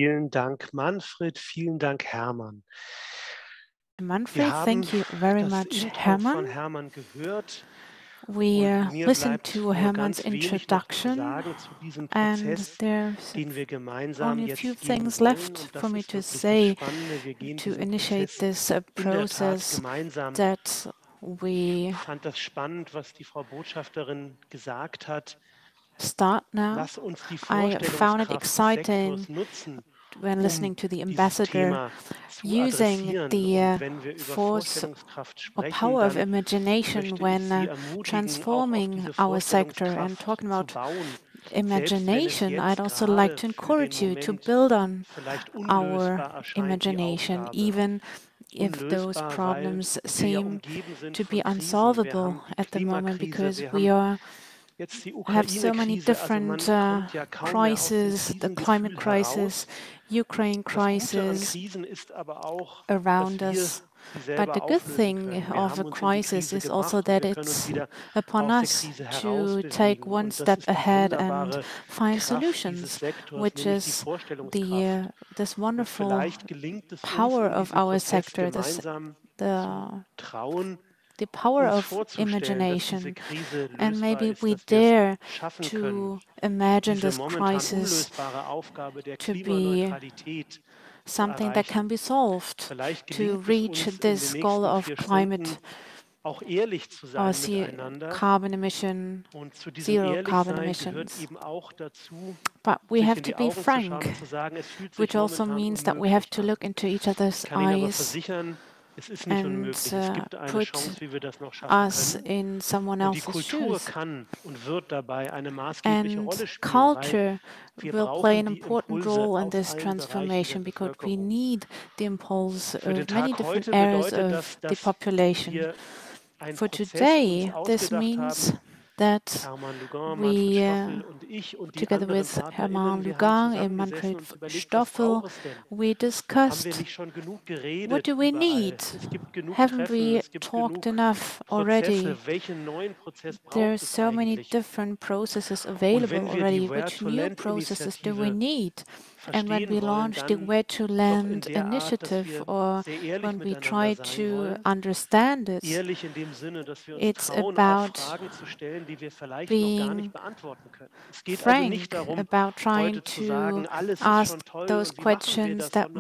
Vielen Dank, Manfred. Vielen Dank, Hermann. Manfred, thank you very much, Hermann. We listened to Hermann's introduction, and there's only a few things left for me to say to initiate this process that we start now. I found it exciting when listening to the ambassador using the force or power of imagination when transforming our sector. And talking about imagination, I'd also like to encourage you to build on our imagination, even if those problems seem to be unsolvable at the moment, because we have so many different crises, the climate crisis, Ukraine crisis around us. But the good thing of a crisis is also that it's upon us to take one step ahead and find solutions, which is this wonderful power of our sector, the power of imagination. And maybe we dare to imagine this crisis to be something that can be solved to reach this goal of climate or carbon emission, zero carbon emissions. But we have to be frank, which also means that we have to look into each other's eyes and put us in someone else's shoes. And culture will play an important role in this transformation, because we need the impulse of many different areas of the population. For today, this means that we, together with Hermann Lugan and Manfred Stoffl, we discussed what do we need? Haven't we talked enough already? There are so many different processes available already. Which new processes do we need? And when we launched the Where to Land initiative, or when we try to understand it, it's about being frank, about trying to ask those questions that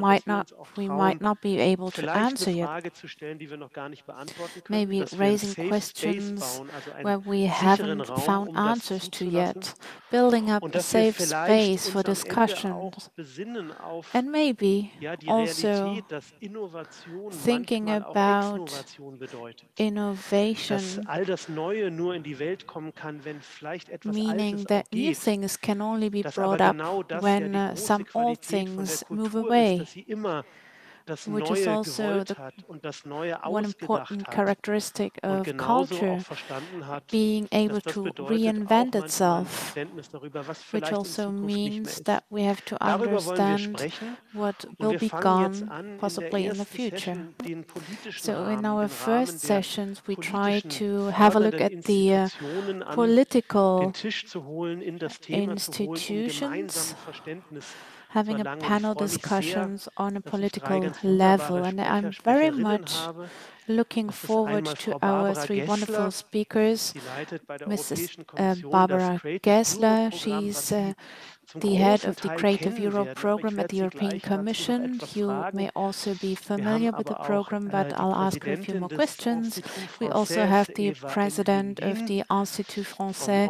we might not be able to answer yet. Maybe raising questions where we haven't found answers to yet, building up a safe space for discussions. And maybe also thinking about innovation, meaning that new things can only be brought up when some old things move away, which is also one important characteristic of culture, being able to reinvent itself, which also means that we have to understand what will be gone possibly in the future. So in our first sessions, we try to have a look at the political institutions, having a panel discussions on a political level. And I'm very much looking forward to our three wonderful speakers. Mrs. Barbara Gessler, she's the head of the Creative Europe program at the European Commission. You may also be familiar with the program, but I'll ask you a few more questions. We also have the president of the Institut Français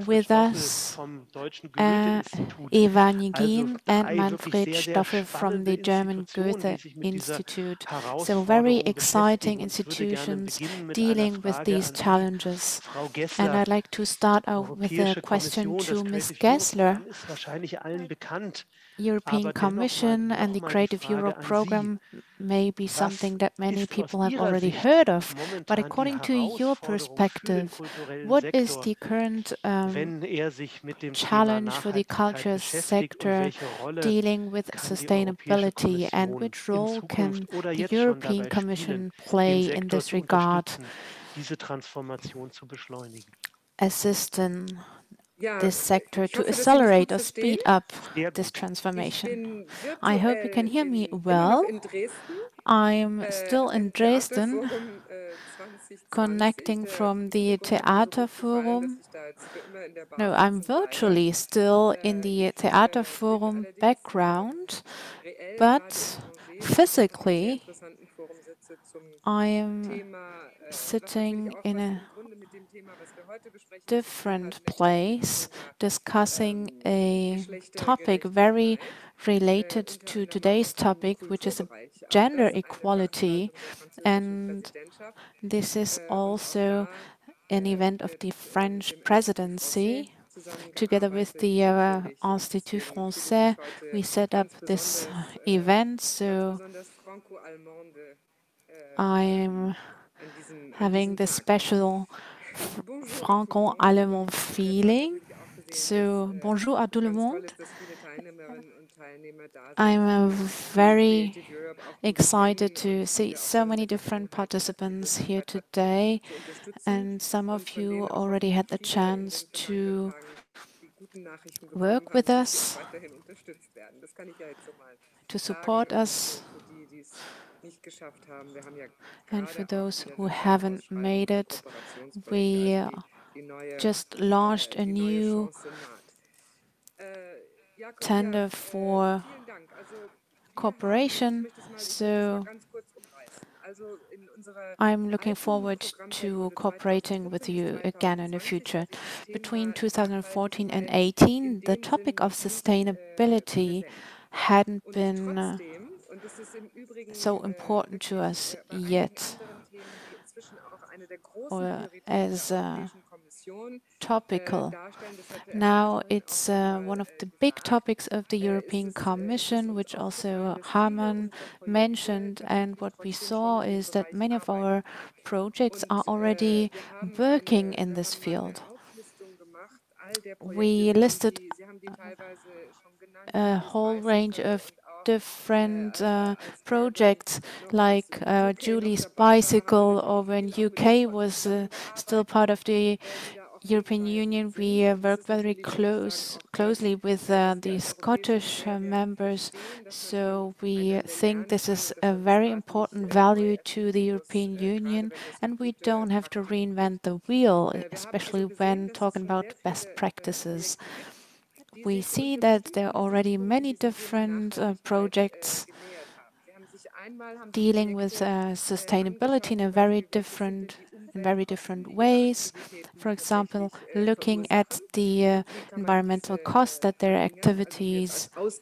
with us, Eva Nguyen-Binh and Manfred Stoffl from the German Goethe-Institut. So very exciting institutions dealing with these challenges. And I'd like to start out with a question to Ms. Gessler. European Commission and the Creative Europe program may be something that many people have already heard of, but according to your perspective, what is the current challenge for the culture sector dealing with sustainability, and which role can the European Commission play in this regard? Assisting this sector to accelerate or speed up this transformation. I hope you can hear me well. I'm still in Dresden, connecting from the Theater Forum. No, I'm virtually still in the Theater Forum background, but physically I am sitting in a different place discussing a topic very related to today's topic, which is gender equality. And this is also an event of the French presidency. Together with the Institut Français, we set up this event. So I'm having this special franco-allemand feeling. So, bonjour à tout le monde. I'm very excited to see so many different participants here today, and some of you already had the chance to work with us, to support us. And for those who haven't made it, we just launched a new tender for cooperation. So I'm looking forward to cooperating with you again in the future. Between 2014 and 2018, the topic of sustainability hadn't been so important to us yet, or as topical. Now it's one of the big topics of the European Commission, which also Hermann mentioned. And what we saw is that many of our projects are already working in this field. We listed a whole range of different projects, like Julie's bicycle, or when UK was still part of the European Union, we worked very closely with the Scottish members. So we think this is a very important value to the European Union, and we don't have to reinvent the wheel, especially when talking about best practices. We see that there are already many different projects dealing with sustainability in very different ways. For example, looking at the environmental costs that their activities cause.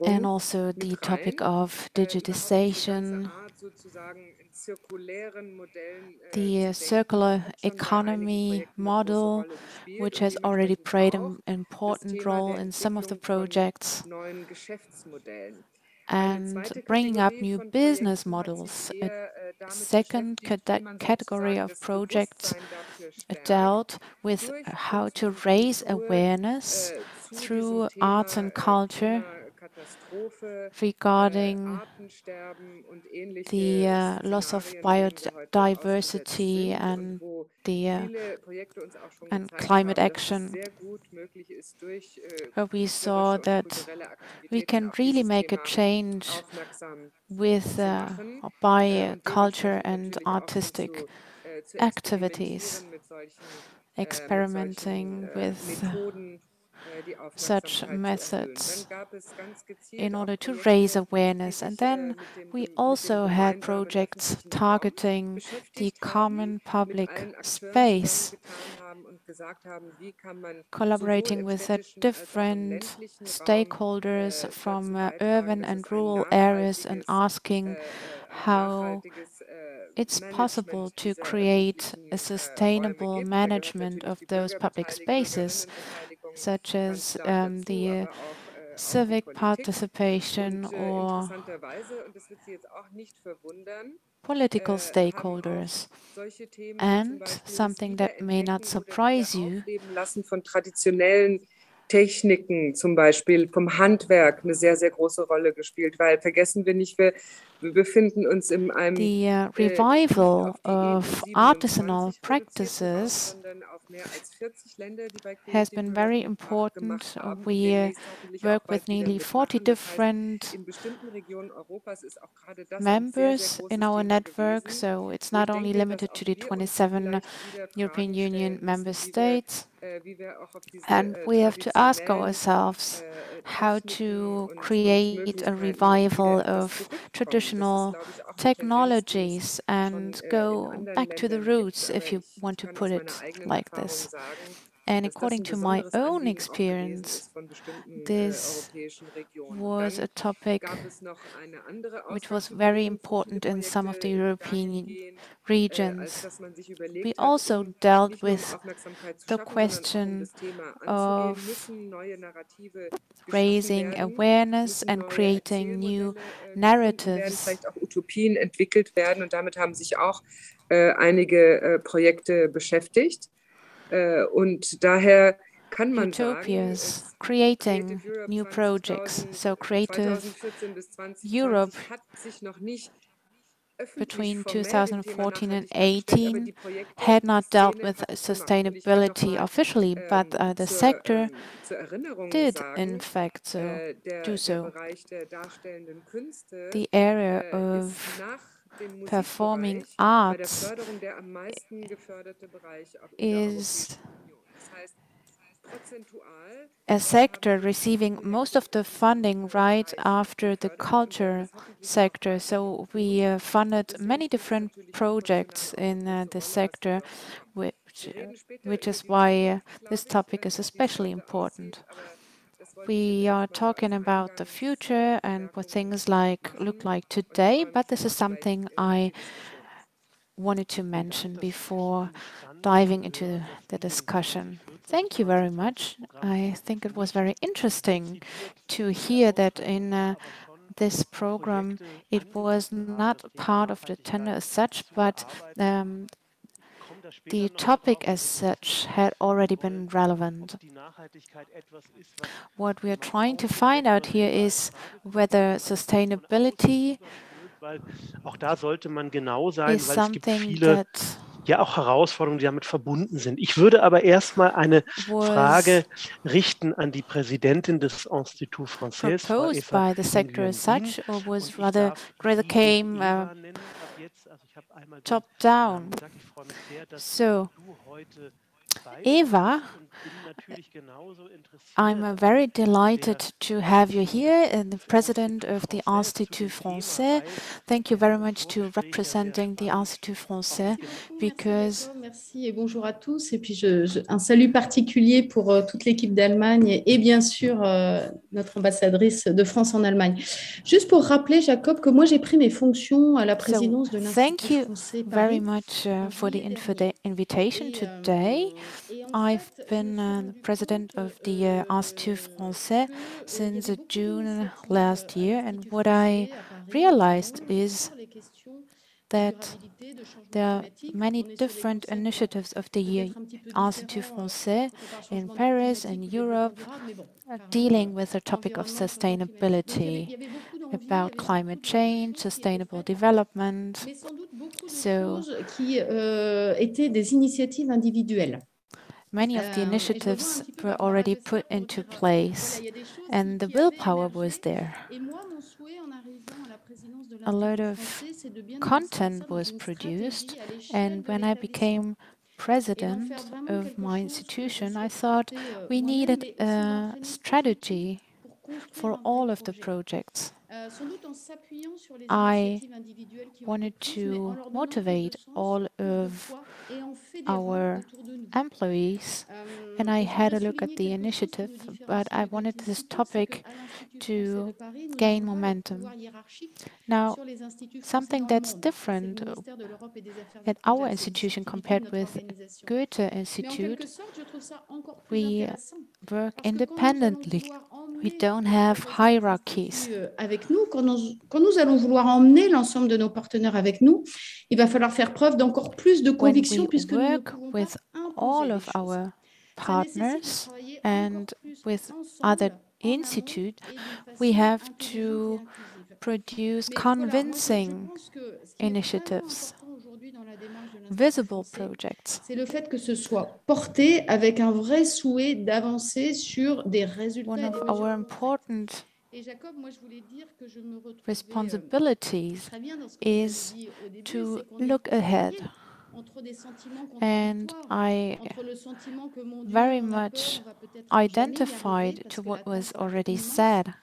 And also the topic of digitization, the circular economy model, which has already played an important role in some of the projects, and bringing up new business models. A second category of projects dealt with how to raise awareness through arts and culture regarding the loss of biodiversity and climate action, where we saw that we can really make a change with by culture and artistic activities, experimenting with such methods in order to raise awareness. And then we also had projects targeting the common public space, collaborating with different stakeholders from urban and rural areas and asking how it's possible to create a sustainable management of those public spaces, such as the civic participation or political stakeholders. And something that may not surprise you, Techniken zum Beispiel vom Handwerk eine sehr, sehr große Rolle gespielt, weil vergessen wir nicht, wir The revival of artisanal practices has been very important. We work with nearly 40 different members in our network, so it's not only limited to the 27 European Union member states. And we have to ask ourselves how to create a revival of traditional technologies and go back to the roots, if you want to put it like this. And according to my own experience, this was a topic which was very important in some of the European regions. We also dealt with the question of raising awareness and creating new narratives. Utopias, creating new projects. So Creative Europe between 2014 and 2018 had not dealt with sustainability officially, but the sector did in fact do so. The area of performing arts is a sector receiving most of the funding right after the culture sector. So we funded many different projects in the sector, which is why this topic is especially important. We are talking about the future and what things look like today, but this is something I wanted to mention before diving into the discussion. Thank you very much. I think it was very interesting to hear that in this program it was not part of the tender as such, but the topic as such had already been relevant. What we are trying to find out here is whether sustainability is something that ja auch Herausforderungen, die damit verbunden sind. Ich würde aber erstmal eine Frage richten an die Präsidentin des Institut Français, Frau Eva Nguyen-Binh. or was rather came top down. So, Eva, I'm very delighted to have you here, the president of the Institut Français. Thank you very much to representing the Institut Français, because... Merci et bonjour à tous. Et puis un salut particulier pour toute l'équipe d'Allemagne et bien sûr notre ambassadrice de France en Allemagne. Juste pour rappeler, Jacob, que moi j'ai pris mes fonctions à la présidence de l'Institut Français Paris. Very much for the invitation today. I've been the president of the Institut Français since June last year, and what I realized is that there are many different initiatives of the Institut Français in Paris and Europe dealing with the topic of sustainability, about climate change, sustainable development. So, many of the initiatives were already put into place, and the willpower was there. A lot of content was produced, and when I became president of my institution, I thought we needed a strategy for all of the projects. I wanted to motivate all of our employees, and I had a look at the initiative, but I wanted this topic to gain momentum. Now, something that's different at our institution compared with Goethe-Institut, we work independently. We don't have hierarchies. Avec nous, quand nous allons vouloir emmener l'ensemble de nos partenaires avec nous, il va falloir faire preuve d'encore plus de conviction puisque nous ne pouvons pas all of our partners and with other institutes, we have to produce convincing initiatives, visible projects. C'est le fait que ce soit porté avec un vrai souhait d'avancer sur des résultats. One of our important responsibilities is to look ahead. And I very much identified to what was already said.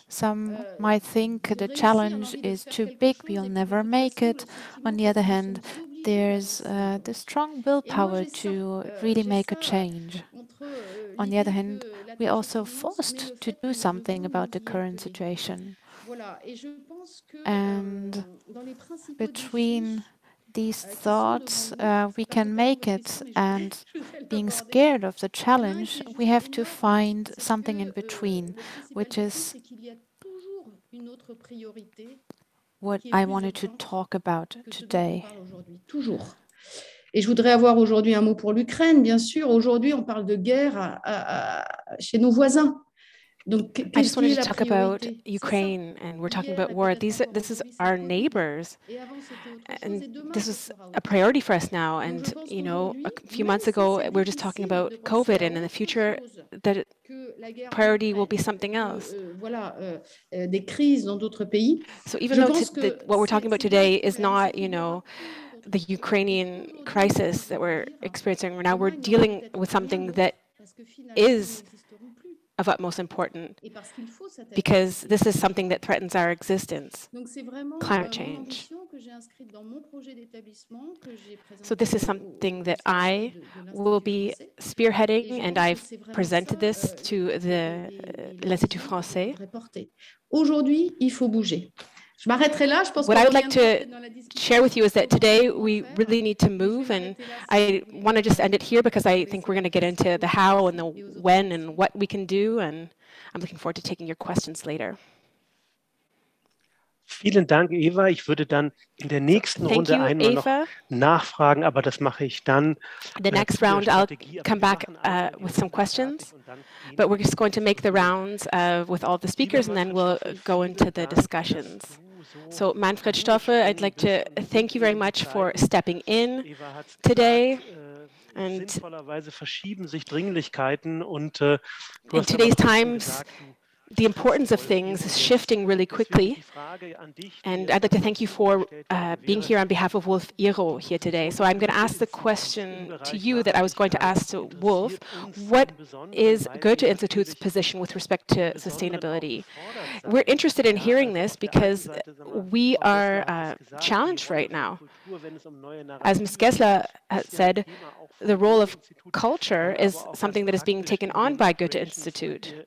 Some might think the challenge is too big, we'll never make it. On the other hand, there's the strong willpower to really make a change. On the other hand, we're also forced to do something about the current situation. And between these thoughts, we can make it, and being scared of the challenge, we have to find something in between, which is what I wanted to talk about today. Et je voudrais avoir aujourd'hui un mot pour l'Ukraine, bien sûr. Aujourd'hui, on parle de guerre chez nos voisins. Donc, I just wanted to talk about Ukraine, and we're talking about war. This is our neighbors, and this is a priority for us now. And, you know, a few months ago, we were just talking about COVID, and in the future, the priority will be something else. So even though what we're talking about today is not, you know, the Ukrainian crisis that we're experiencing right now, we're dealing with something that is of utmost importance, because this is something that threatens our existence, climate change. So this is something that I will be spearheading, and I've presented this to the l'Institut Français. Aujourd'hui, il faut bouger. What I would like to share with you is that today we really need to move, and I want to just end it here because I think we're going to get into the how and the when and what we can do, and I'm looking forward to taking your questions later. Vielen Dank, Eva. Ich würde dann in der nächsten Runde einmal noch nachfragen, aber das mache ich dann. The next round, I'll come back with some questions, but we're just going to make the rounds with all the speakers, and then we'll go into the discussions. So, Manfred Stoffl, I'd like to thank you very much for stepping in today. And in today's times, the importance of things is shifting really quickly, and I'd like to thank you for being here on behalf of Wolf Iro here today. So I'm going to ask the question to you that I was going to ask to Wolf. What is Goethe-Institut's position with respect to sustainability? We're interested in hearing this because we are challenged right now. As Ms. Gessler said, the role of culture is something that is being taken on by Goethe-Institut.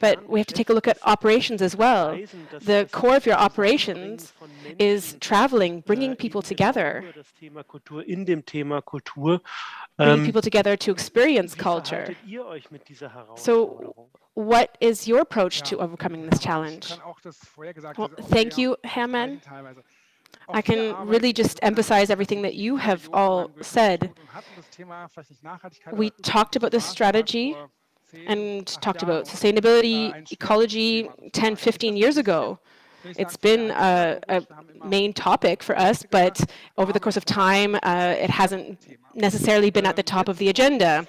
But we have to take a look at operations as well. The core of your operations is traveling, bringing people together. Bringing people together to experience culture. So what is your approach to overcoming this challenge? Well, thank you, Hermann. I can really just emphasize everything that you have all said. We talked about this strategy and talked about sustainability, ecology 10, 15 years ago. It's been a main topic for us, but over the course of time, it hasn't necessarily been at the top of the agenda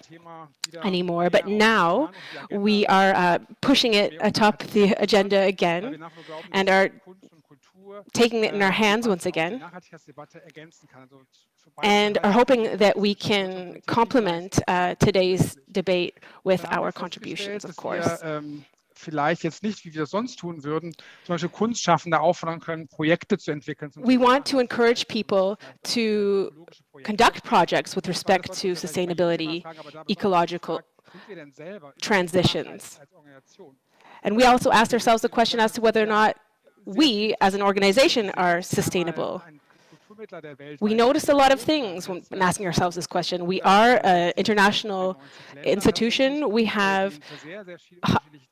anymore. But now we are pushing it atop the agenda again and are taking it in our hands once again, and are hoping that we can complement today's debate with our contributions, of course. Vielleicht jetzt nicht, wie wir sonst tun würden, zum Beispiel Kunstschaffende auffordern können, Projekte zu entwickeln. We want to encourage people to conduct projects with respect to sustainability, ecological transitions. And we also asked ourselves the question as to whether or not we, as an organization, are sustainable. We noticed a lot of things when asking ourselves this question. We are an international institution. We have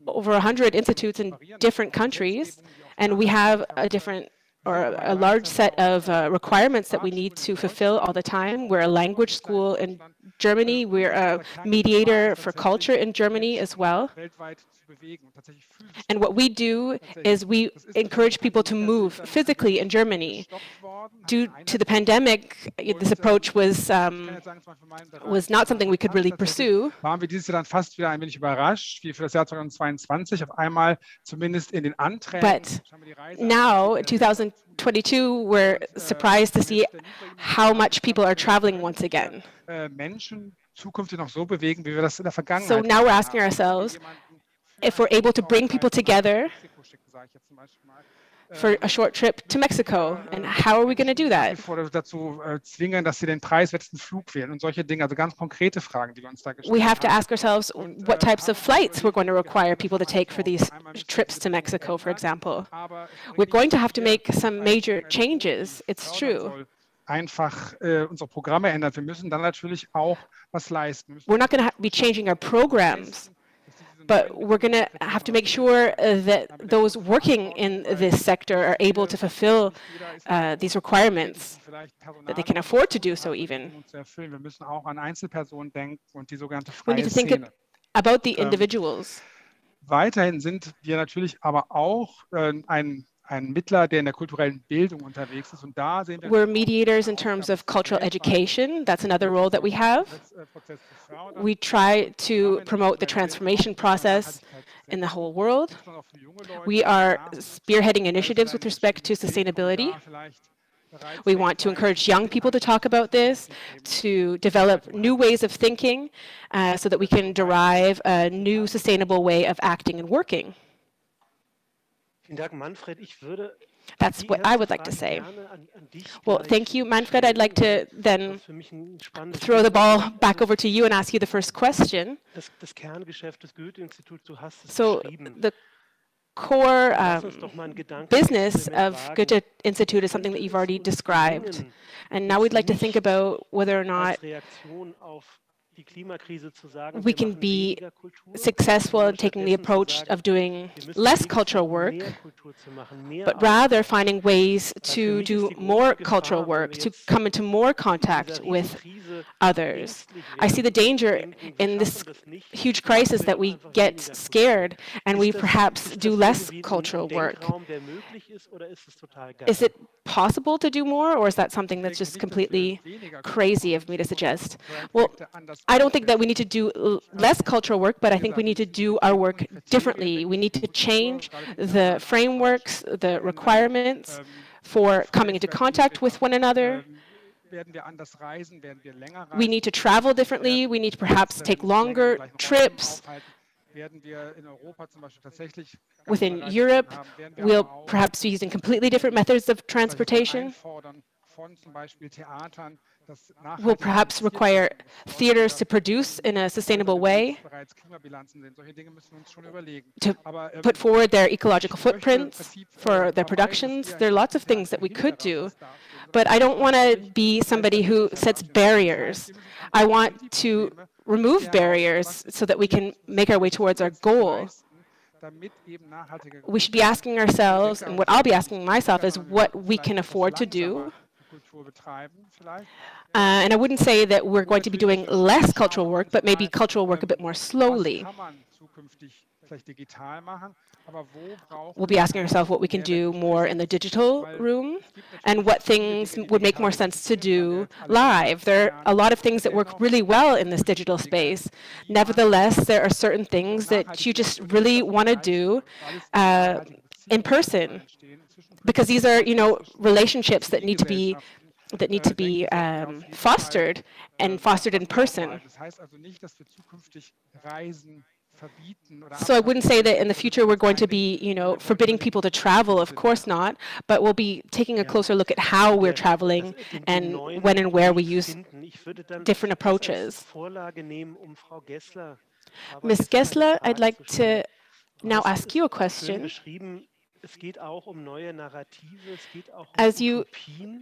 over 100 institutes in different countries, and we have a large set of requirements that we need to fulfill all the time. We're a language school in Germany. We're a mediator for culture in Germany as well. And what we do is we encourage people to move physically in Germany. Due to the pandemic, this approach was not something we could really pursue. Waren wir dieses Jahr dann fast wieder ein wenig überrascht, wie für das Jahr 2022 auf einmal zumindest in den Anträgen. But now, in 2022, we're surprised to see how much people are traveling once again. Menschen zukünftig noch so bewegen, wie wir das in der Vergangenheit. So now we're asking ourselves if we're able to bring people together for a short trip to Mexico, and how are we going to do that? Dazu zwingen, dass sie den preiswertesten Flug wählen und solche Dinge, also ganz konkrete Fragen, die wir uns da gestellt We have to ask ourselves what types of flights we're going to require people to take for these trips to Mexico, for example. We're going to have to make some major changes, it's true. Einfach unsere Programme ändern. Wir müssen dann natürlich auch was leisten. We're not going to be changing our programs, but we're going to have to make sure that those working in this sector are able to fulfill these requirements, that they can afford to do so even. Wir müssen auch an Einzelpersonen denken und die sogenannte We freie need to think Szene. about the individuals. Weiterhin sind wir natürlich aber auch ein Mittler, der in der kulturellen Bildung unterwegs ist. Und da sehen wir We're mediators in terms of cultural education. That's another role that we have. We try to promote the transformation process in the whole world. We are spearheading initiatives with respect to sustainability. We want to encourage young people to talk about this, to develop new ways of thinking, so that we can derive a new sustainable way of acting and working. That's what I would like to say. Well, thank you, Manfred. I'd like to then throw the ball back over to you and ask you the first question. So the core business of Goethe-Institut is something that you've already described. And now we'd like to think about whether or not we can be successful in taking the approach of doing less cultural work, but rather finding ways to do more cultural work, to come into more contact with others. I see the danger in this huge crisis that we get scared and we perhaps do less cultural work. Is it possible to do more, or is that something that's just completely crazy of me to suggest? Well, I don't think that we need to do less cultural work, but I think we need to do our work differently. We need to change the frameworks, the requirements for coming into contact with one another. We need to travel differently. We need to perhaps take longer trips. Within Europe, we'll perhaps be using completely different methods of transportation. We'll perhaps require theaters to produce in a sustainable way, to put forward their ecological footprints for their productions. There are lots of things that we could do, but I don't want to be somebody who sets barriers. I want to remove barriers so that we can make our way towards our goal. We should be asking ourselves, and what I'll be asking myself is what we can afford to do. And I wouldn't say that we're going to be doing less cultural work, but maybe cultural work a bit more slowly. We'll be asking ourselves what we can do more in the digital room and what things would make more sense to do live. There are a lot of things that work really well in this digital space. Nevertheless, there are certain things that you just really want to do in person, because these are, relationships that need to be fostered and fostered in person. So I wouldn't say that in the future we're going to be, forbidding people to travel. Of course not. But we'll be taking a closer look at how we're traveling and when and where we use different approaches. Ms. Gessler, I'd like to now ask you a question. As you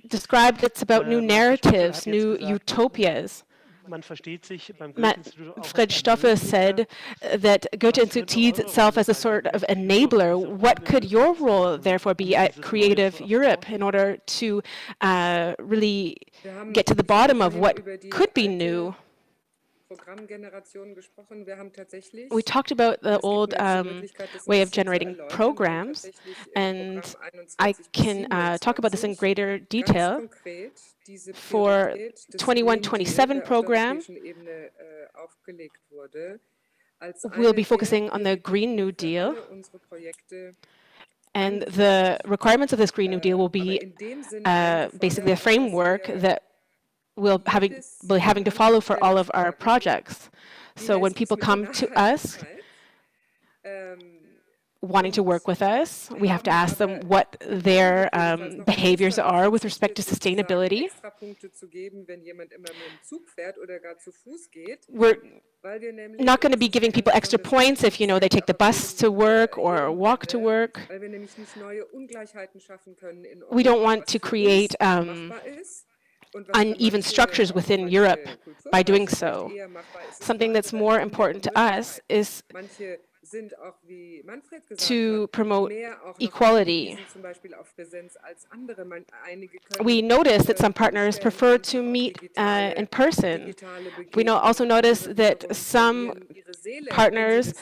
described, it's about new narratives, new utopias. Manfred Stoffl said that Goethe-Institut sees itself as a sort of enabler. What could your role, therefore, be at Creative Europe in order to really get to the bottom of what could be new? We talked about the old way of generating programs, and I can talk about this in greater detail. For 21-27 program, we'll be focusing on the Green New Deal, and the requirements of this Green New Deal will be basically a framework that we'll be having to follow for all of our projects. So when people come to us wanting to work with us, we have to ask them what their behaviors are with respect to sustainability. We're not going to be giving people extra points if, you know, they take the bus to work or walk to work. We don't want to create uneven structures within Europe by doing so. Something that's more important to us is to promote equality. We notice that some partners prefer to meet in person. We also notice that some partners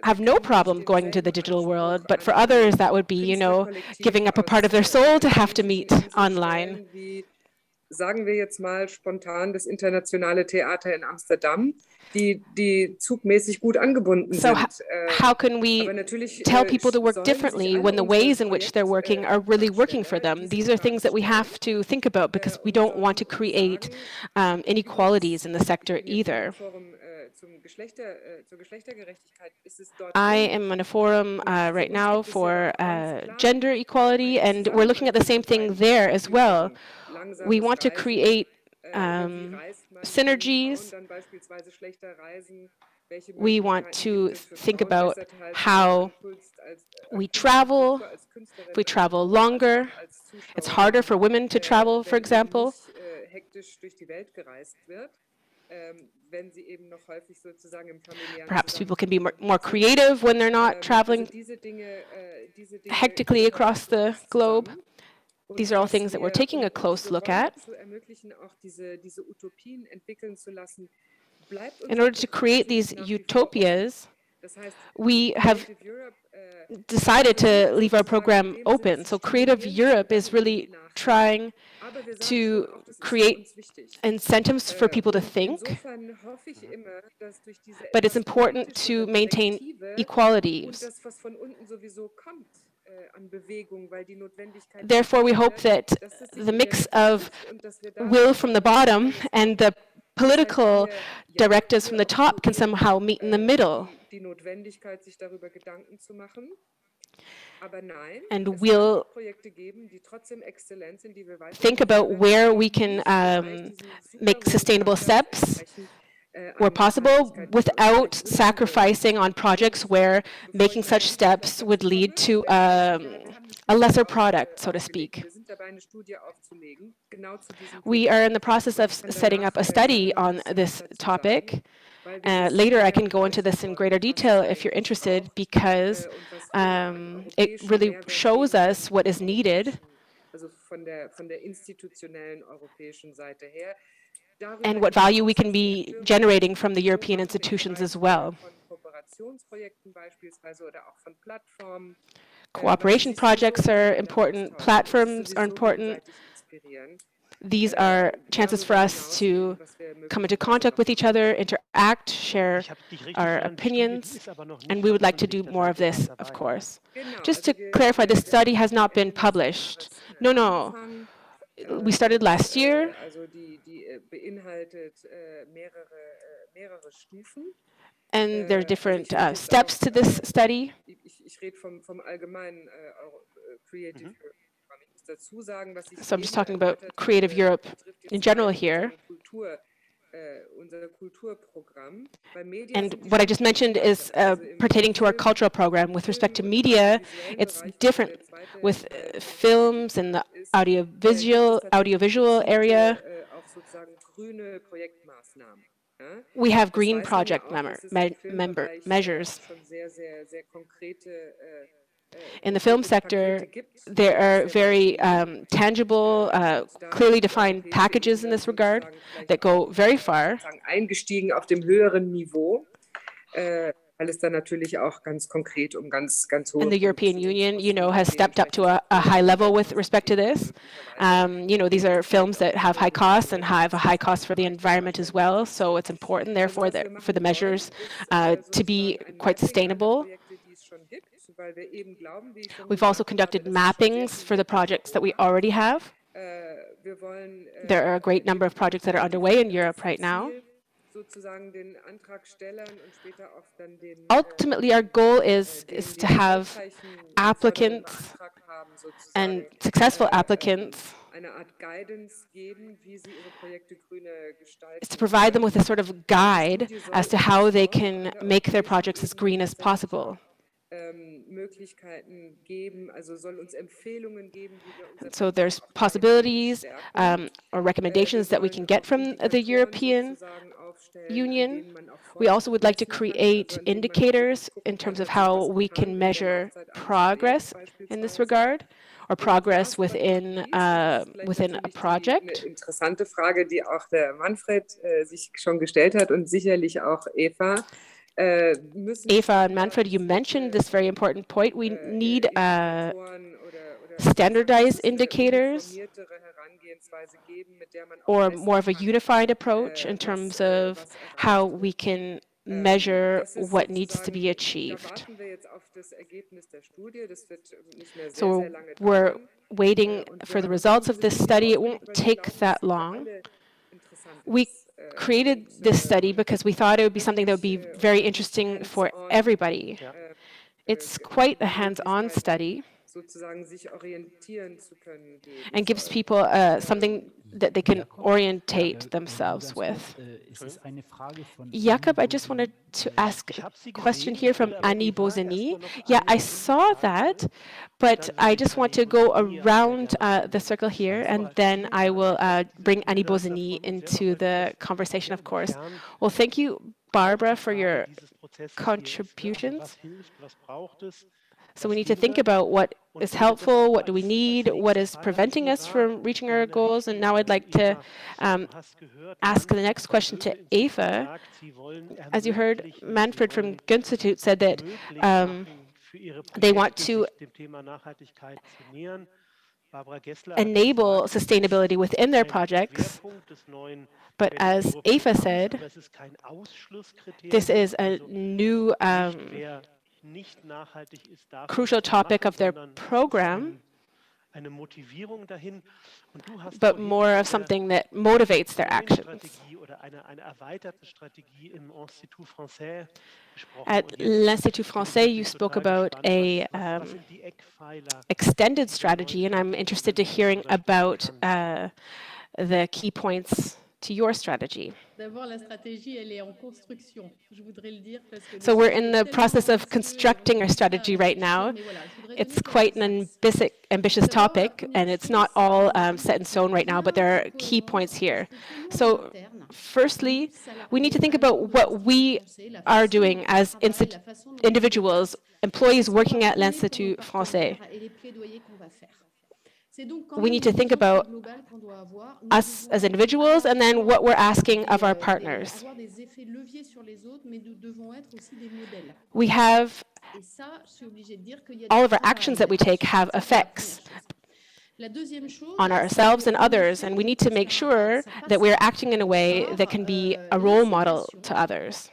have no problem going into the digital world, but for others that would be, you know, giving up a part of their soul to have to meet online. Sagen wir jetzt mal spontan das internationale Theater in Amsterdam, die zugmäßig gut angebunden sind. So how can we tell people to work differently when the ways in which they're working are really working for them? These are things that we have to think about because we don't want to create inequalities in the sector either. I am on a forum right now for gender equality, and we're looking at the same thing there as well. We want to create synergies. We want to think about how we travel. If we travel longer, it's harder for women to travel, for example. Perhaps people can be more creative when they're not traveling hectically across the globe. These are all things that we're taking a close look at. In order to create these utopias, we have decided to leave our program open. So Creative Europe is really trying to create incentives for people to think, but it's important to maintain equalities. Therefore, we hope that the mix of will from the bottom and the political directives from the top can somehow meet in the middle. And we'll think about where we can make sustainable steps where possible without sacrificing on projects where making such steps would lead to a lesser product, so to speak. We are in the process of setting up a study on this topic. Later, I can go into this in greater detail if you're interested, because it really shows us what is needed and what value we can be generating from the European institutions as well. Cooperation projects are important, platforms are important. These are chances for us to come into contact with each other, interact, share our opinions, and we would like to do more of this, of course. Just to clarify, this study has not been published. No. We started last year. And there are different steps to this study. So I'm just talking about Creative Europe in general here. And what I just mentioned is pertaining to our cultural program. With respect to media, it's different with films and the audiovisual area. We have green project measures. In the film sector, there are very tangible, clearly defined packages in this regard that go very far. Eingestiegen auf dem höheren Niveau, weil es dann natürlich auch ganz konkret ganz hohe. And the European Union, has stepped up to a high level with respect to this. These are films that have high costs and have a high cost for the environment as well. So it's important, therefore, for the measures to be quite sustainable. We've also conducted mappings for the projects that we already have. There are a great number of projects that are underway in Europe right now. Ultimately, our goal is to have applicants and successful applicants is to provide them with a sort of guide as to how they can make their projects as green as possible. So there's possibilities or recommendations that we can get from the European Union. We also would like to create indicators in terms of how we can measure progress in this regard, or progress within a project. Interessante Frage, die auch der Manfred sich schon gestellt hat und sicherlich auch Eva. Eva and Manfred, you mentioned this very important point. We need standardized indicators or more of a unified approach in terms of how we can measure what needs to be achieved. So we're waiting for the results of this study. It won't take that long. We created this study because we thought it would be something that would be very interesting for everybody. It's quite a hands-on study and gives people something that they can orientate themselves with. Jakob, I just wanted to ask a question here from Annie Bozeny. Yeah, I saw that, but I just want to go around the circle here, and then I will bring Annie Bozeny into the conversation, of course. Well, thank you, Barbara, for your contributions. So we need to think about what is helpful, what do we need, what is preventing us from reaching our goals. And now I'd like to ask the next question to Eva. As you heard, Manfred from Goethe-Institut said that they want to enable sustainability within their projects. But as Eva said, this is a new crucial topic of their program, but more of something that motivates their actions. At l'Institut Français, you spoke about a extended strategy, and I'm interested to hearing about the key points to your strategy. So we're in the process of constructing our strategy right now. It's quite an ambitious topic, and it's not all set in stone right now, but there are key points here. So firstly, we need to think about what we are doing as individuals, employees working at l'Institut Français. We need to think about us as individuals and then what we're asking of our partners. We have all of our actions that we take have effects on ourselves and others, and we need to make sure that we're acting in a way that can be a role model to others.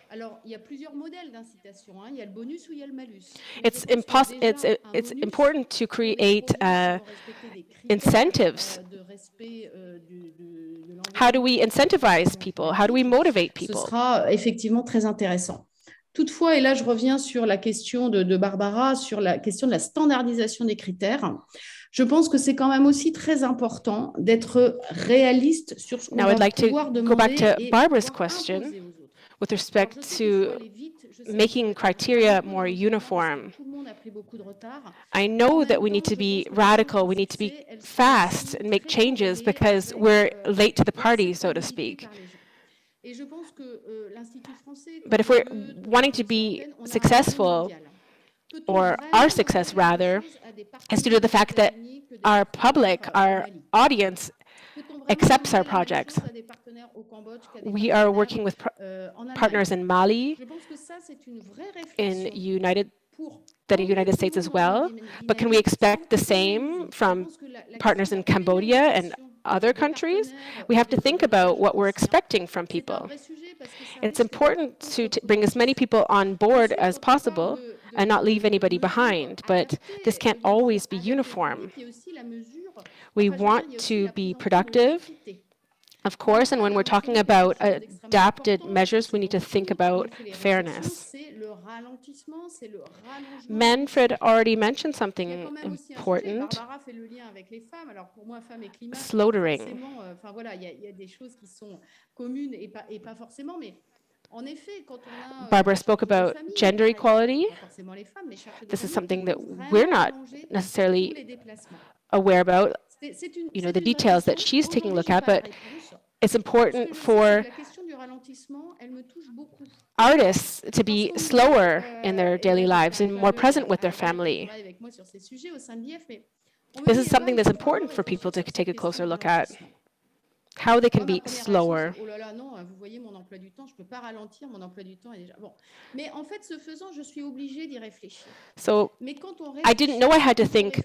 It's important to create incentives. How do we incentivize people? How do we motivate people? Ce sera effectivement très intéressant. Toutefois, et là je reviens sur la question de Barbara, sur la question de la standardisation des critères, je pense que c'est quand même aussi très important d'être réaliste sur ce qu'on va pouvoir demander. Now I'd like to go back to Barbara's question with respect to making criteria more uniform. I know that we need to be radical, we need to be fast and make changes because we're late to the party, so to speak. But if we're wanting to be successful, or our success rather, is due to the fact that our public, our audience, accepts our projects. We are working with partners in Mali, in the United States as well, but can we expect the same from partners in Cambodia and other countries? We have to think about what we're expecting from people. It's important to bring as many people on board as possible and not leave anybody behind, but this can't always be uniform. We want to be productive, of course, and when we're talking about adapted measures, we need to think about fairness. Manfred already mentioned something important, slaughtering. Barbara spoke about gender equality. This is something that we're not necessarily aware about, the details that she's taking a look at, but it's important for artists to be slower in their daily lives and more present with their family. This is something that's important for people to take a closer look at, how they can be slower. So I didn't know I had to think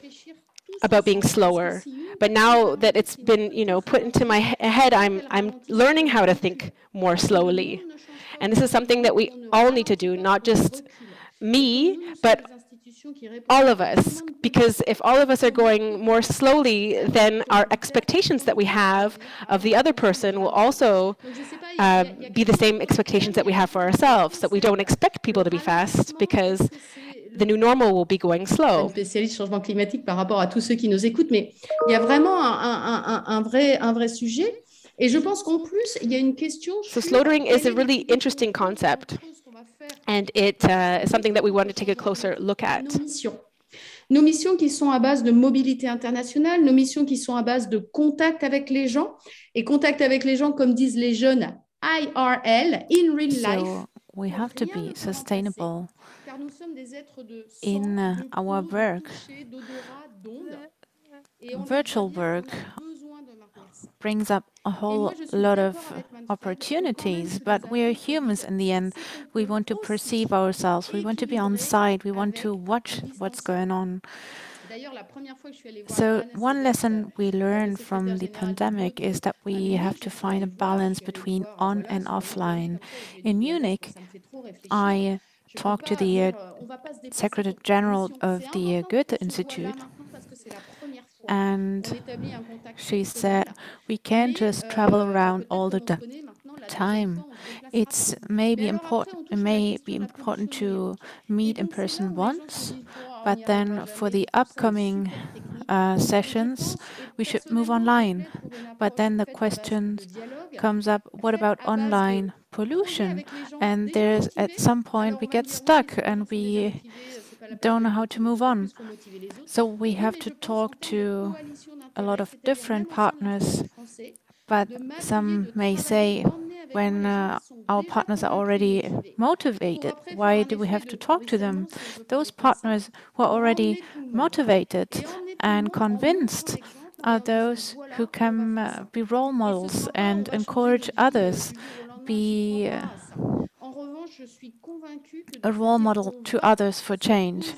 about being slower, but now that it's been, put into my head, I'm learning how to think more slowly. And this is something that we all need to do, not just me, but all of us, because if all of us are going more slowly, then our expectations that we have of the other person will also be the same expectations that we have for ourselves, that we don't expect people to be fast because the new normal will be going slow. Spécialiste changement climatique par rapport à tous ceux qui nous écoutent, mais il y a vraiment un vrai sujet. Et je pense qu'en plus, il y a une question. So slaughtering is a really interesting concept, and it is something that we want to take a closer look at. Nos missions qui sont à base de mobilité internationale, nos missions qui sont à base de contact avec les gens, et contact avec les gens, comme disent les jeunes, IRL, in real life. We have to be sustainable in our work. Virtual work brings up a whole lot of opportunities, but we are humans in the end. We want to perceive ourselves, we want to be on site, we want to watch what's going on. So one lesson we learned from the pandemic is that we have to find a balance between on and offline. In Munich, I talked to the Secretary General of the Goethe-Institut, and she said, we can't just travel around all the time. It may be important to meet in person once, but then for the upcoming sessions, we should move online. But then the question comes up, what about online pollution? And at some point we get stuck and we don't know how to move on. So we have to talk to a lot of different partners, but some may say, when our partners are already motivated, why do we have to talk to them? Those partners who are already motivated and convinced are those who can be role models and encourage others, be a role model to others for change.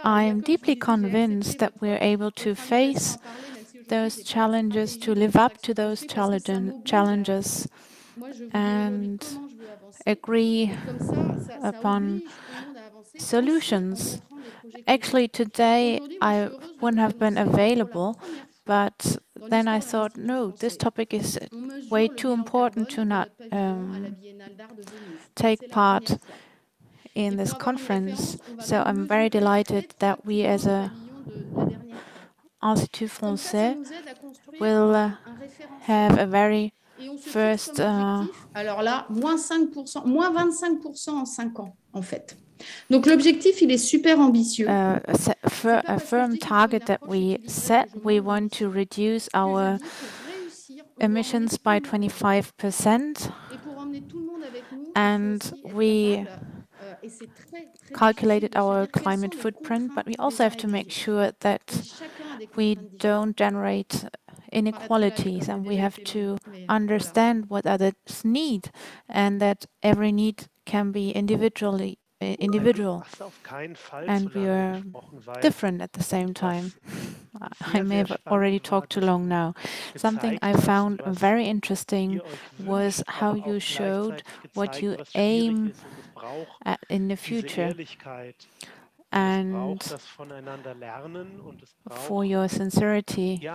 I am deeply convinced that we're able to face those challenges, to live up to those challenges and agree upon solutions. Actually, today I wouldn't have been available, but then I thought, no, this topic is way too important to not take part in this conference. So I'm very delighted that we as a Institut Français will have a very first... Alors là, moins 5%, moins 25% en 5 ans, en fait. Donc l'objectif, il est super ambitieux. A firm target that we set, we want to reduce our emissions by 25%, and we calculated our climate footprint, but we also have to make sure that we don't generate inequalities, and we have to understand what others need, and that every need can be individual, and we are different at the same time. I may have already talked too long now. Something I found very interesting was how you showed what you aim at in the future, and for your sincerity,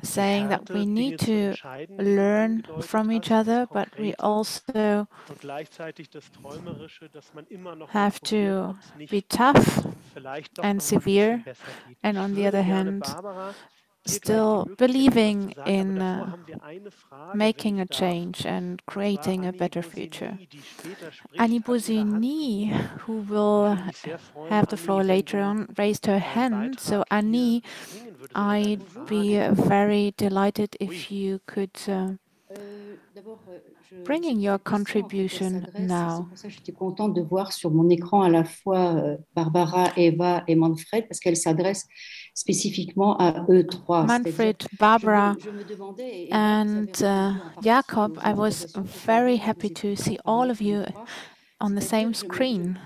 saying that we need to learn from each other, but we also have to be tough and severe, and on the other hand, still believing in making a change and creating a better future. Annie Bosini, who will have the floor later on, raised her hand. So Annie, I'd be very delighted if you could bring in your contribution now. J'étais contente de voir sur mon écran à la fois Barbara, Eva et Manfred, parce qu'elles s'adressent spécifiquement à eux trois. Manfred, Barbara, and Jakob, I was very happy to see all of you on the same screen.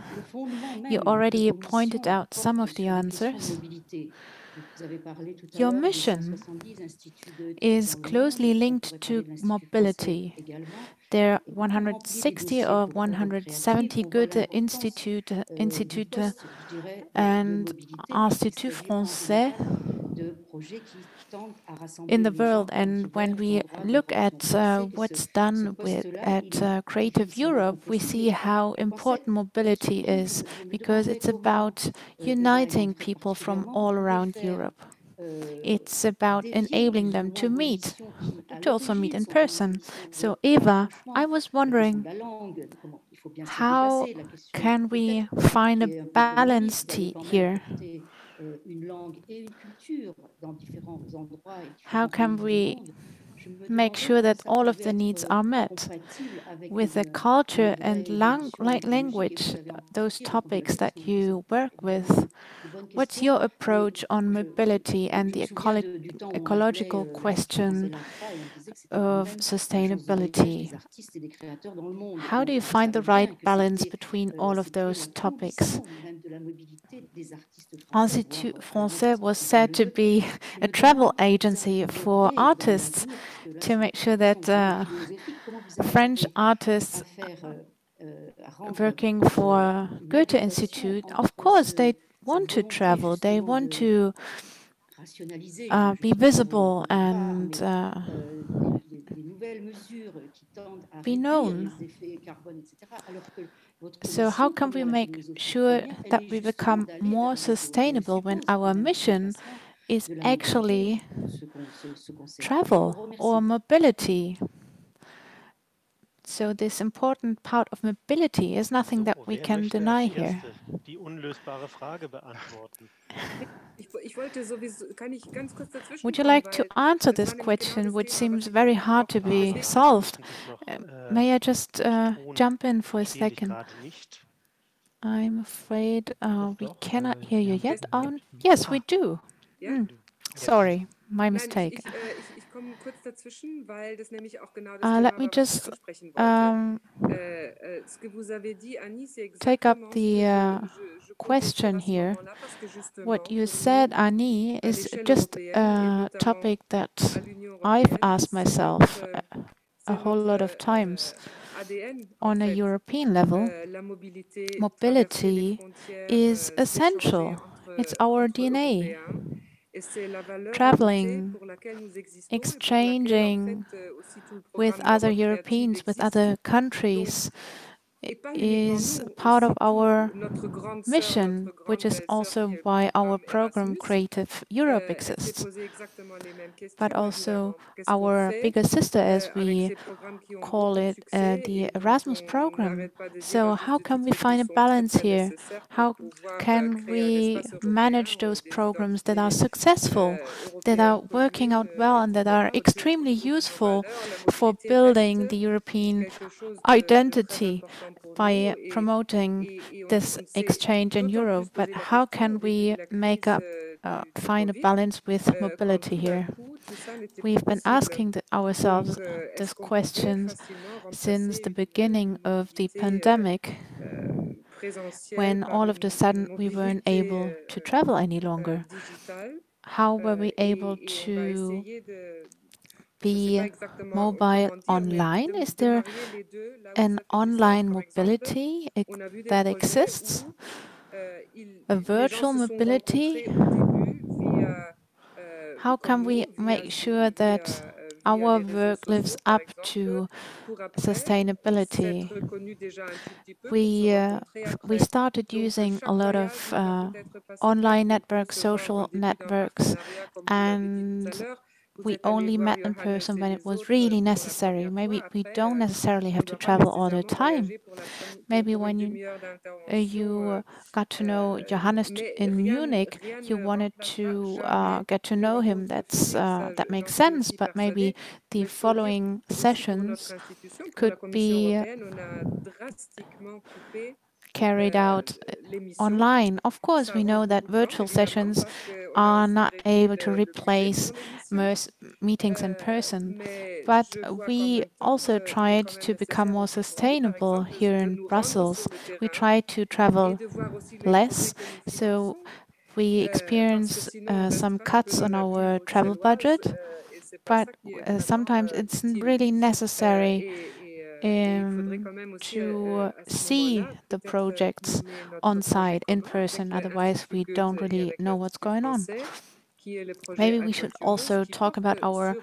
You already pointed out some of the answers. Your mission is closely linked to mobility. There are 160 or 170 Goethe-Institut and Institut Français in the world, and when we look at what's done at Creative Europe, we see how important mobility is, because it's about uniting people from all around Europe. It's about enabling them to also meet in person. So Eva, I was wondering, how can we find a balance here? How can we make sure that all of the needs are met with the culture and language, those topics that you work with? What's your approach on mobility and the ecological question of sustainability? How do you find the right balance between all of those topics? Institut Français was said to be a travel agency for artists, to make sure that French artists working for Goethe-Institut, of course, they want to travel, they want to be visible and be known. So how can we make sure that we become more sustainable when our mission is actually travel or mobility? So this important part of mobility is nothing that we can deny here. Would you like to answer this question, which seems very hard to be solved? May I just jump in for a second? I'm afraid we cannot hear you yet. Yes, we do. Sorry, my mistake. Let me just take up the question here. What you said, Annie, is just a topic that I've asked myself a whole lot of times. On a European level, mobility is essential. It's our DNA. Traveling, exchanging with other Europeans, with other countries, is part of our mission, which is also why our program Creative Europe exists. But also our bigger sister, as we call it, the Erasmus program. So how can we find a balance here? How can we manage those programs that are successful, that are working out well, and that are extremely useful for building the European identity? by promoting this exchange in Europe, but how can we make up, find a balance with mobility here? We've been asking ourselves this question since the beginning of the pandemic, when all of a sudden we weren't able to travel any longer. How were we able to be mobile online? Is there an online mobility that exists? A virtual mobility? How can we make sure that our work lives up to sustainability? We started using a lot of online networks, social networks, and we only met in person when it was really necessary. Maybe we don't necessarily have to travel all the time. Maybe when you got to know Johannes in Munich, you wanted to get to know him. That makes sense, but maybe the following sessions could be carried out online. Of course, we know that virtual sessions are not able to replace meetings in person, but we also tried to become more sustainable here in Brussels. We tried to travel less, so we experience some cuts on our travel budget, but sometimes it's really necessary to see the projects on site, in person, otherwise we don't really know what's going on. Maybe we should also talk about our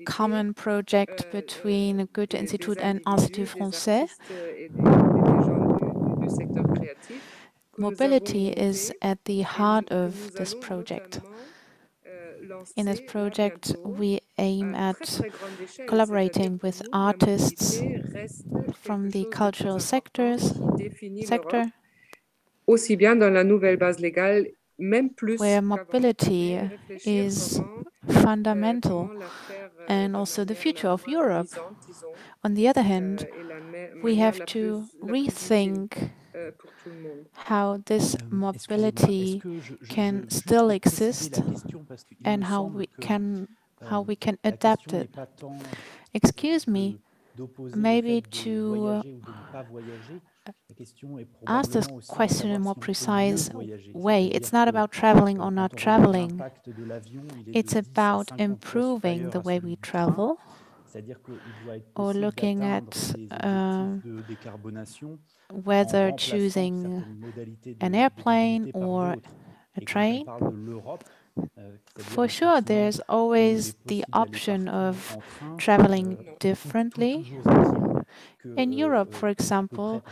common project between Goethe-Institut and Institut Français. Mobility is at the heart of this project. In this project, we aim at collaborating with artists from the cultural sector, where mobility is fundamental and also the future of Europe. On the other hand, we have to rethink how this mobility can still exist and how we can adapt it. Excuse me, maybe to ask this question in a more precise way. It's not about traveling or not traveling. It's about improving the way we travel, or looking at whether choosing an airplane or a train. For sure, there's always the option of traveling differently. In Europe, for example,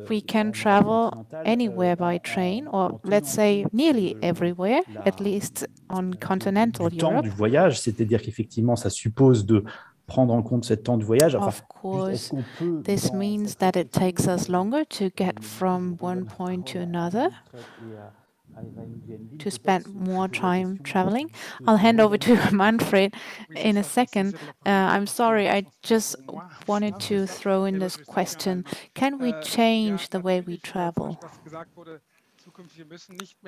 we can travel anywhere by train, or let's say nearly everywhere, at least on continental Europe. Du voyage, c'est-à-dire qu'effectivement, ça suppose de prendre en compte ce temps de voyage. Of course, this means that it takes us longer to get from one point to another, to spend more time traveling. I'll hand over to Manfred in a second. I'm sorry, I just wanted to throw in this question. Can we change the way we travel?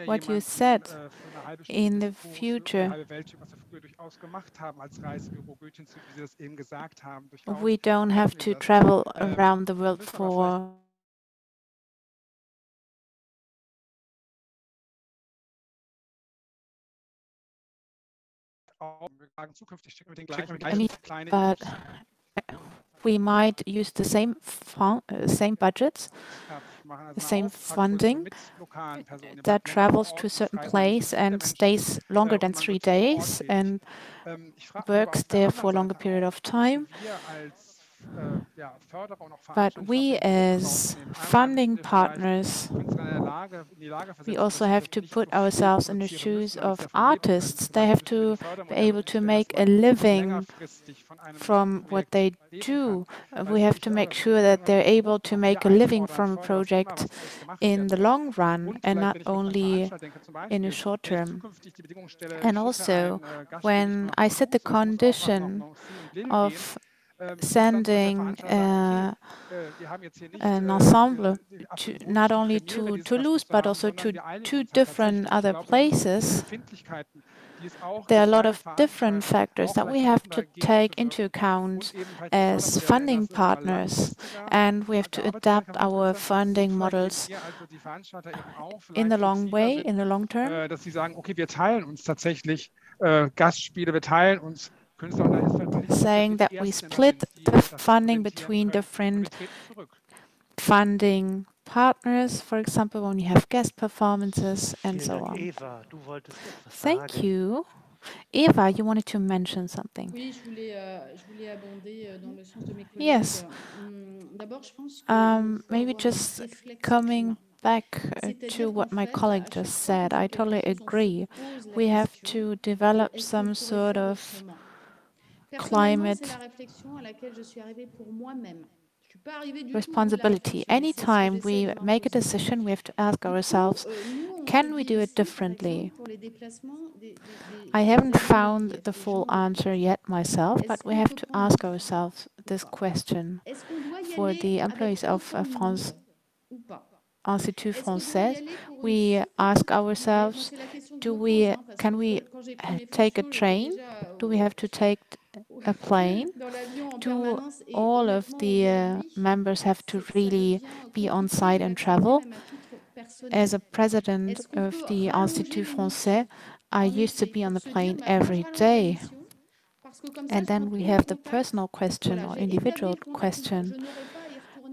What you said, in the future, we don't have to travel around the world for but we might use the same budgets, the same funding that travels to a certain place and stays longer than 3 days and works there for a longer period of time. But we as funding partners, we also have to put ourselves in the shoes of artists. They have to be able to make a living from what they do. We have to make sure that they're able to make a living from a project in the long run and not only in the short term. And also, when I set the condition of sending an ensemble to not only to Toulouse, but also to 2 different other places. There are a lot of different factors that we have to take into account as funding partners, and we have to adapt our funding models in the long way, in the long term. Dass sie sagen, okay, wir teilen uns tatsächlich Gastspiele, wir teilen uns Künstler. Und da ist natürlich saying that we split the funding between different funding partners, for example, when we have guest performances and so on. Eva, du wolltest etwas Thank sagen. you. Eva, you wanted to mention something. Oui, je voulais abonder dans le sens de mes collègues. Yes. D'abord, je pense que maybe just coming back to what my colleague just said, I totally agree. We have to develop some sort of climate responsibility. Anytime we make a decision, we have to ask ourselves, can we do it differently? I haven't found the full answer yet myself, but we have to ask ourselves this question. For the employees of Institut Français, we ask ourselves, can we take a train? Do we have to take a plane? Do all of the members have to really be on site and travel? As a president of the Institut Français, I used to be on the plane every day. And then we have the personal question or individual question.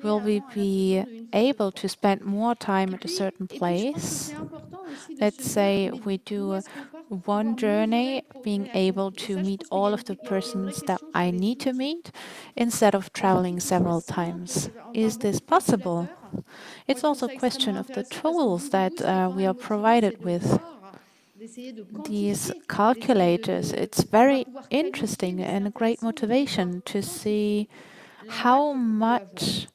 Will we be able to spend more time at a certain place? Let's say we do one journey, being able to meet all of the persons that I need to meet instead of traveling several times. Is this possible? It's also a question of the tools that we are provided with. These calculators, it's very interesting and a great motivation to see how much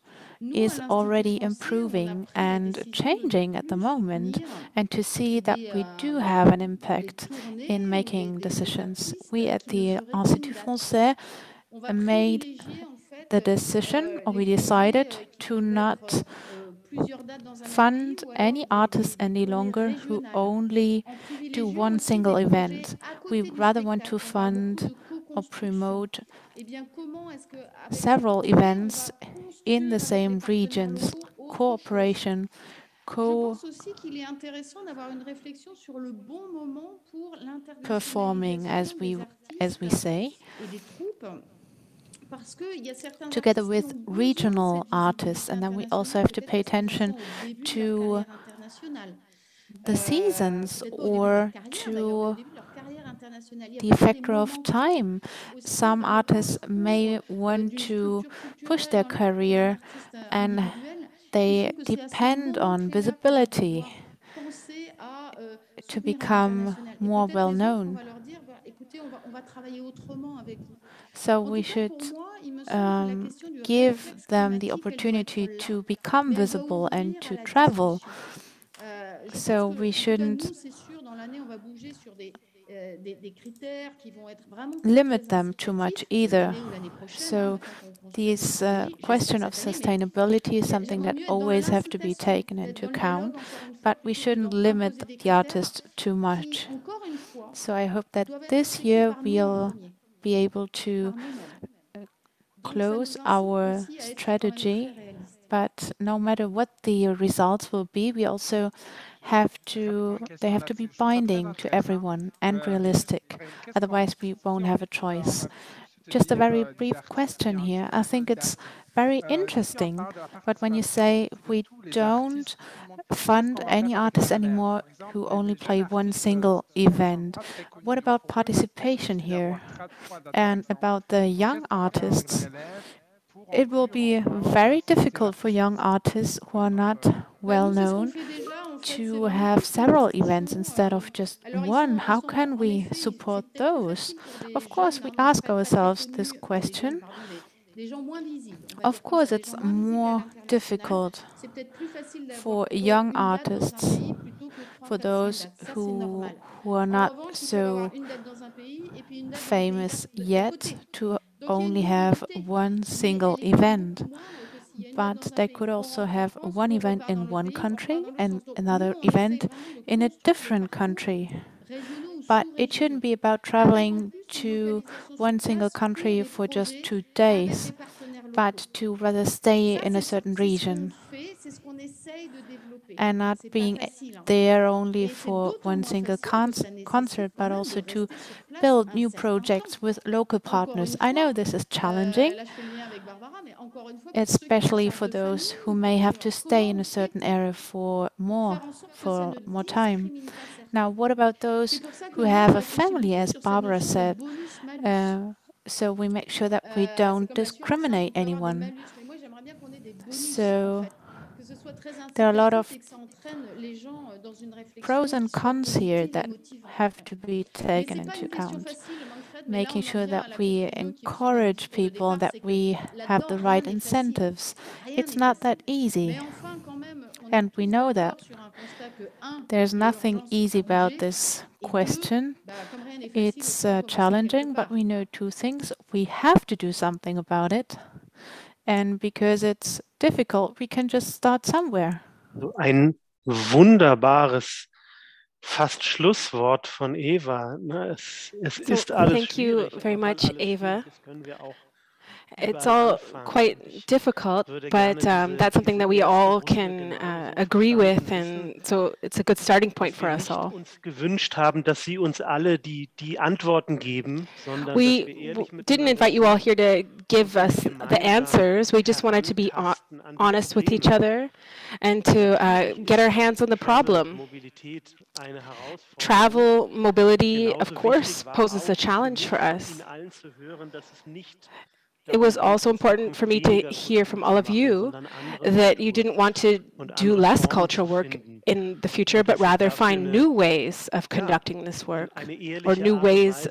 is already improving and changing at the moment, and to see that we do have an impact in making decisions. We at the Institut Français made the decision, or we decided to not fund any artists any longer who only do one single event. We rather want to fund or promote several events in the same regions, cooperation, performing, as we say, together with regional artists. And then we also have to pay attention to the seasons or to the factor of time. Some artists may want to push their career and they depend on visibility to become more well known. So we should give them the opportunity to become visible and to travel. So we shouldn't limit them too much either. So this question of sustainability is something that always have to be taken into account, but we shouldn't limit the artists too much. So I hope that this year we'll be able to close our strategy, but no matter what the results will be, we also they have to be binding to everyone and realistic. Otherwise, we won't have a choice. Just a very brief question here. I think it's very interesting, but when you say we don't fund any artists anymore who only play one single event, what about participation here? And about the young artists, it will be very difficult for young artists who are not well known to have several events instead of just one. How can we support those? Of course, we ask ourselves this question. Of course, it's more difficult for young artists, for those who are not so famous yet, to only have one single event, but they could also have one event in one country and another event in a different country. But it shouldn't be about traveling to one single country for just 2 days, but to rather stay in a certain region and not being there only for one single concert, but also to build new projects with local partners. I know this is challenging, especially for those who may have to stay in a certain area for more time. Now, what about those who have a family, as Barbara said? So we make sure that we don't discriminate anyone. So there are a lot of pros and cons here that have to be taken into account, making sure that we encourage people, that we have the right incentives. It's not that easy, and we know that. There's nothing easy about this question. It's challenging, but we know two things. We have to do something about it. And because it's difficult, we can just start somewhere. Ein wunderbares, fast Schlusswort von Eva. Es ist alles thank you very much, Eva. It's all quite difficult, but that's something that we all can agree with, and so it's a good starting point for us all. We didn't invite you all here to give us the answers. We just wanted to be honest with each other and to get our hands on the problem. Travel, mobility, of course, poses a challenge for us. It was also important for me to hear from all of you that you didn't want to do less cultural work in the future, but rather find new ways of conducting this work or new ways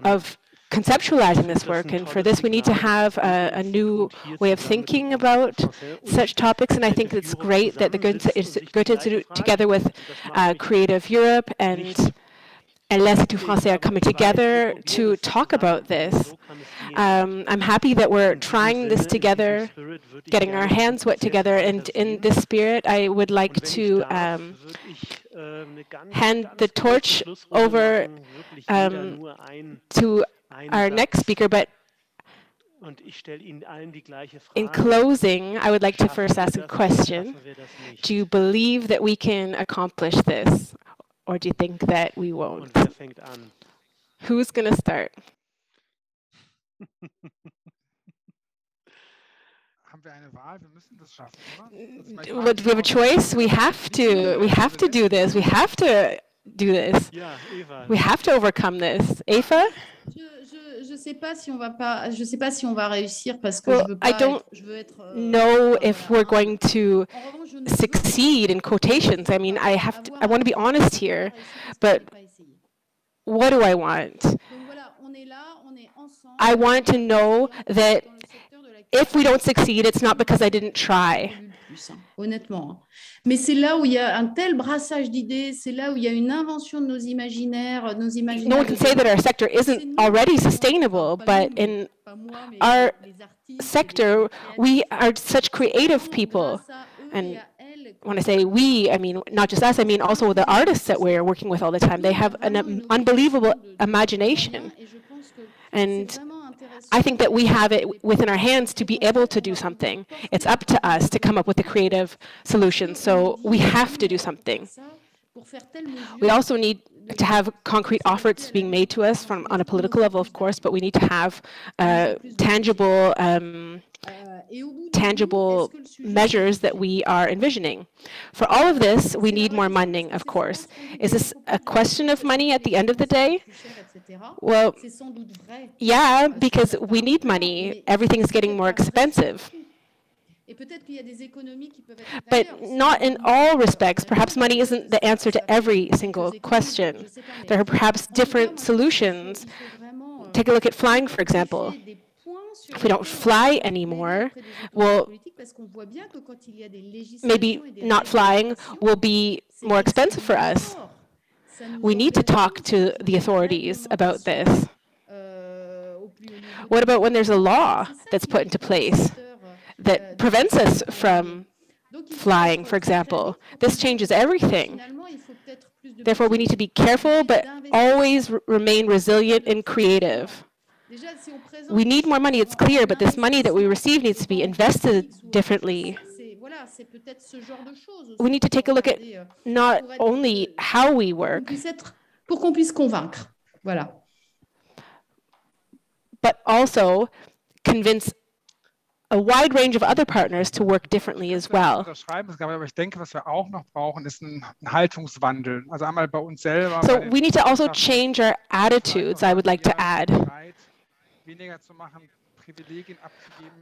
of conceptualizing this work. And for this, we need to have a new way of thinking about such topics. And I think it's great that the Goethe-Institut, together with Creative Europe and l'Institut Français, are coming together to talk about this. I'm happy that we're trying this together, getting our hands wet together, and in this spirit, I would like to hand the torch over to our next speaker, but in closing, I would like to first ask a question. Do you believe that we can accomplish this? Or do you think that we won't? Who's going to start? Do we have a choice? We have to. We have to do this. We have to do this. We have to overcome this. Eva? I don't know if we're going to succeed in quotations. I mean, I want to be honest here, but what do I want? I want to know that if we don't succeed, it's not because I didn't try. Honnêtement. Mais c'est là où il y a un tel brassage d'idées, c'est là où il y a une invention de nos imaginaires. No one can say that our sector isn't already sustainable, but in our sector, we are such creative people. And when I say we, I mean not just us, I mean also the artists that we're working with all the time. They have an unbelievable imagination. And I think that we have it within our hands to be able to do something. It's up to us to come up with a creative solution. So we have to do something. We also need to have concrete offers being made to us on a political level, of course, but we need to have tangible measures that we are envisioning. For all of this, we need more money, of course. Is this a question of money at the end of the day? Well, yeah, because we need money. Everything is getting more expensive. But not in all respects. Perhaps money isn't the answer to every single question. There are perhaps different solutions. Take a look at flying, for example. If we don't fly anymore, well, maybe not flying will be more expensive for us. We need to talk to the authorities about this. What about when there's a law that's put into place that prevents us from flying, for example? This changes everything. Therefore, we need to be careful, but always remain resilient and creative. We need more money, it's clear, but this money that we receive needs to be invested differently. We need to take a look at not only how we work, pour qu'on puisse convaincre. Voilà. But also convince a wide range of other partners to work differently as well. Aber ich denke, was wir auch noch brauchen, ist ein Haltungswandel. Also einmal bei uns selber. So we need to also change our attitudes, I would like to add.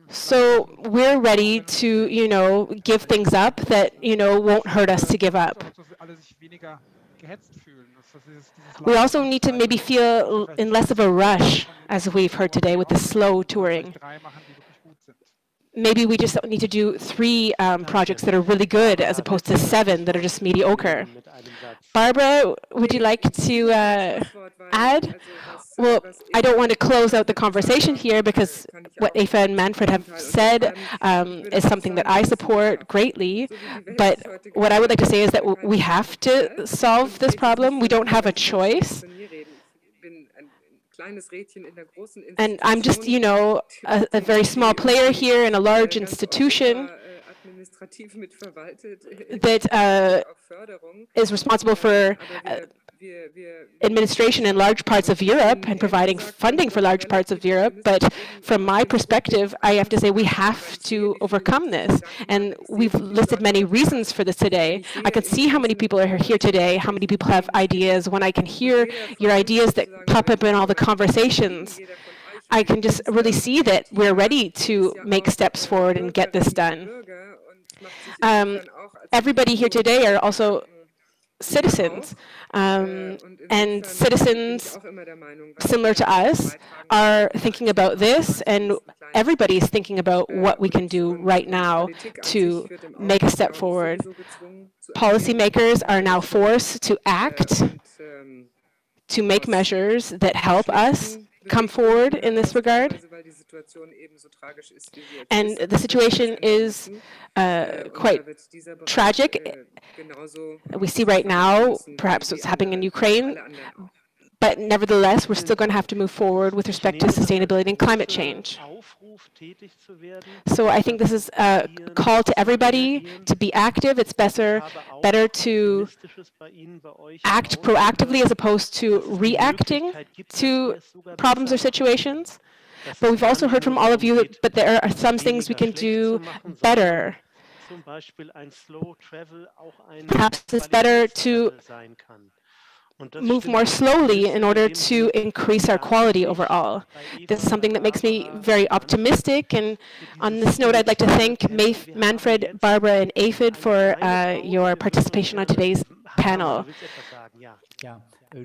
So we're ready to, give things up that, won't hurt us to give up. We also need to maybe feel in less of a rush, as we've heard today, with the slow touring. Maybe we just need to do 3 projects that are really good as opposed to 7 that are just mediocre. Barbara, would you like to add? Well, I don't want to close out the conversation here because what Eva and Manfred have said is something that I support greatly. But what I would like to say is that we have to solve this problem. We don't have a choice. And I'm just, a very small player here in a large institution that is responsible for administration in large parts of Europe and providing funding for large parts of Europe. But from my perspective, I have to say we have to overcome this. And we've listed many reasons for this today. I can see how many people are here today, how many people have ideas. When I can hear your ideas that pop up in all the conversations, I can just really see that we're ready to make steps forward and get this done. Everybody here today are also citizens, and citizens similar to us are thinking about this, and everybody's thinking about what we can do right now to make a step forward. Policymakers are now forced to act, to make measures that help us come forward in this regard. And the situation is quite tragic. We see right now perhaps what's happening in Ukraine, but nevertheless, we're still going to have to move forward with respect to sustainability and climate change. So I think this is a call to everybody to be active. It's better to act proactively as opposed to reacting to problems or situations. But we've also heard from all of you that there are some things we can do better. Perhaps it's better to move more slowly in order to increase our quality overall. This is something that makes me very optimistic. And on this note, I'd like to thank Manfred, Barbara, and Aphid for your participation on today's panel.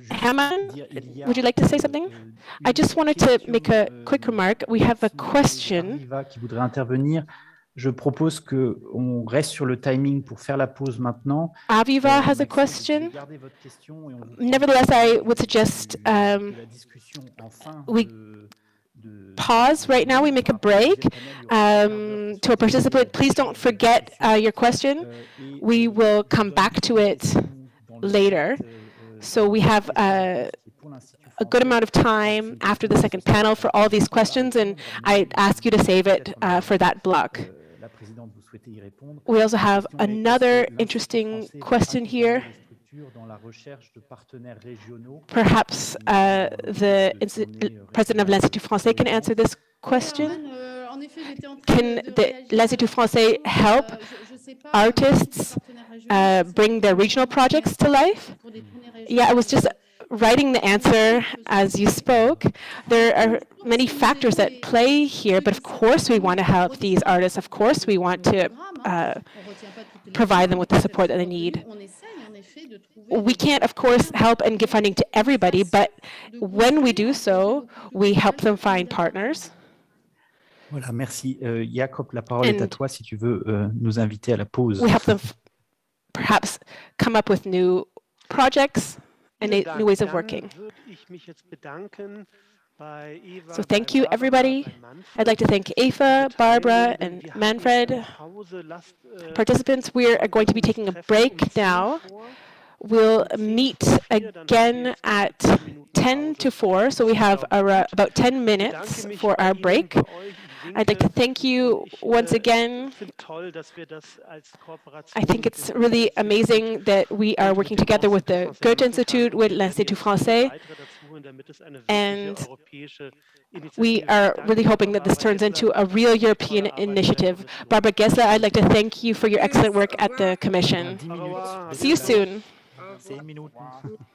Haman, would you like to say something? I just wanted to make a quick remark. We have a question. Je propose qu'on reste sur le timing pour faire la pause maintenant. Aviva has a question. Nevertheless, I would suggest we pause right now. We make a break. To a participant, please don't forget your question. We will come back to it later. So we have a good amount of time after the second panel for all these questions, and I'd ask you to save it for that block. We also have another interesting question here. Perhaps the president of l'Institut Français can answer this question. Can l'Institut Français help artists bring their regional projects to life? Yeah, I was just writing the answer as you spoke. There are many factors that play here, but of course we want to help these artists. Of course we want to provide them with the support that they need. We can't, of course, help and give funding to everybody, but when we do so, we help them find partners. Voilà, merci. Jacob, la parole est à toi si tu veux nous inviter à la pause. We help them perhaps come up with new projects and new ways of working. So thank you, everybody. I'd like to thank Eva, Barbara, and Manfred. Participants, we are going to be taking a break now. We'll meet again at 10 to 4, so we have about 10 minutes for our break. I'd like to thank you once again. I think it's really amazing that we are working together with the Goethe-Institut, with l'Institut Français, and we are really hoping that this turns into a real European initiative. Barbara Gessler, I'd like to thank you for your excellent work at the Commission. See you soon. 10 Minuten.